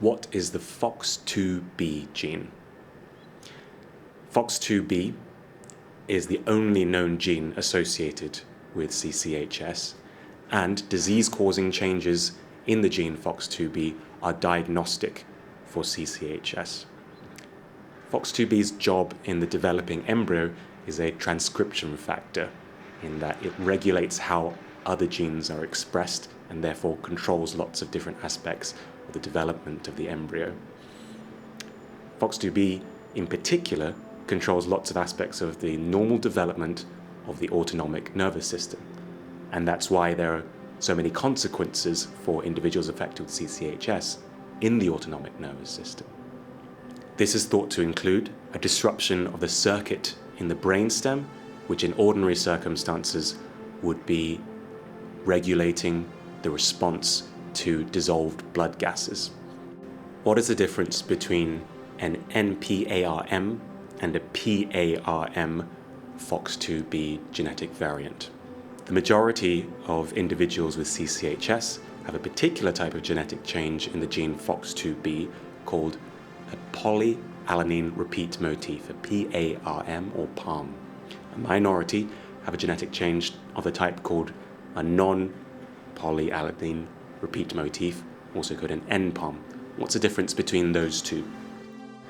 What is the Phox2b gene? Phox2b is the only known gene associated with CCHS, and disease-causing changes in the gene Phox2b are diagnostic for CCHS. Phox2b's job in the developing embryo is a transcription factor, in that it regulates how other genes are expressed and therefore controls lots of different aspects of the development of the embryo. Phox2b in particular controls lots of aspects of the normal development of the autonomic nervous system, and that's why there are so many consequences for individuals affected with CCHS in the autonomic nervous system. This is thought to include a disruption of the circuit in the brainstem, which in ordinary circumstances would be regulating the response to dissolved blood gases. What is the difference between an NPARM and a PARM Phox2b genetic variant? The majority of individuals with CCHS have a particular type of genetic change in the gene Phox2b called a polyalanine repeat motif, a PARM or PARM. A minority have a genetic change of the type called a non-polyalanine repeat motif, also called an NPARM. What's the difference between those two?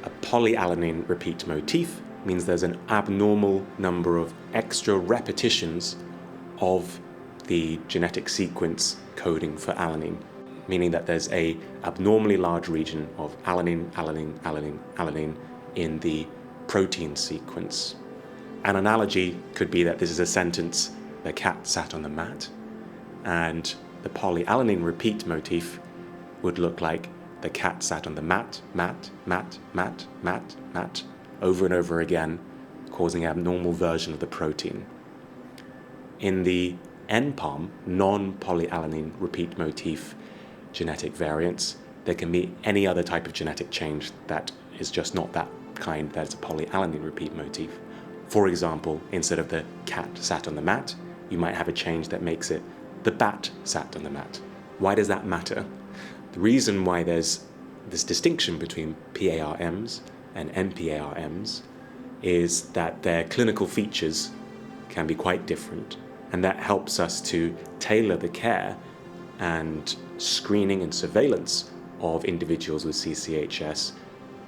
A polyalanine repeat motif means there's an abnormal number of extra repetitions of the genetic sequence coding for alanine, meaning that there's a abnormally large region of alanine, alanine, alanine, alanine in the protein sequence. An analogy could be that this is a sentence, "The cat sat on the mat," and the polyalanine repeat motif would look like "the cat sat on the mat, mat, mat, mat, mat, mat," over and over again, causing an abnormal version of the protein. In the NPARM, non-polyalanine repeat motif genetic variants, there can be any other type of genetic change that is just not that kind, that is a polyalanine repeat motif. For example, instead of "the cat sat on the mat," you might have a change that makes it "the bat sat on the mat." Why does that matter? The reason why there's this distinction between PARMs and NPARMs is that their clinical features can be quite different, and that helps us to tailor the care and screening and surveillance of individuals with CCHS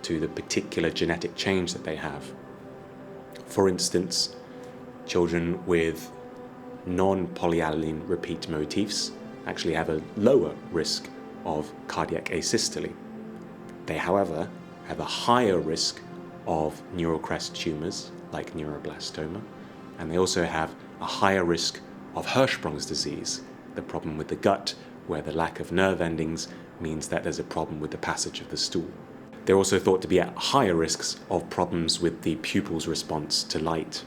to the particular genetic change that they have. For instance, children with non-polyalanine repeat motifs actually have a lower risk of cardiac asystole. They, however, have a higher risk of neural crest tumors like neuroblastoma, and they also have a higher risk of Hirschsprung's disease, the problem with the gut, where the lack of nerve endings means that there's a problem with the passage of the stool. They're also thought to be at higher risks of problems with the pupil's response to light.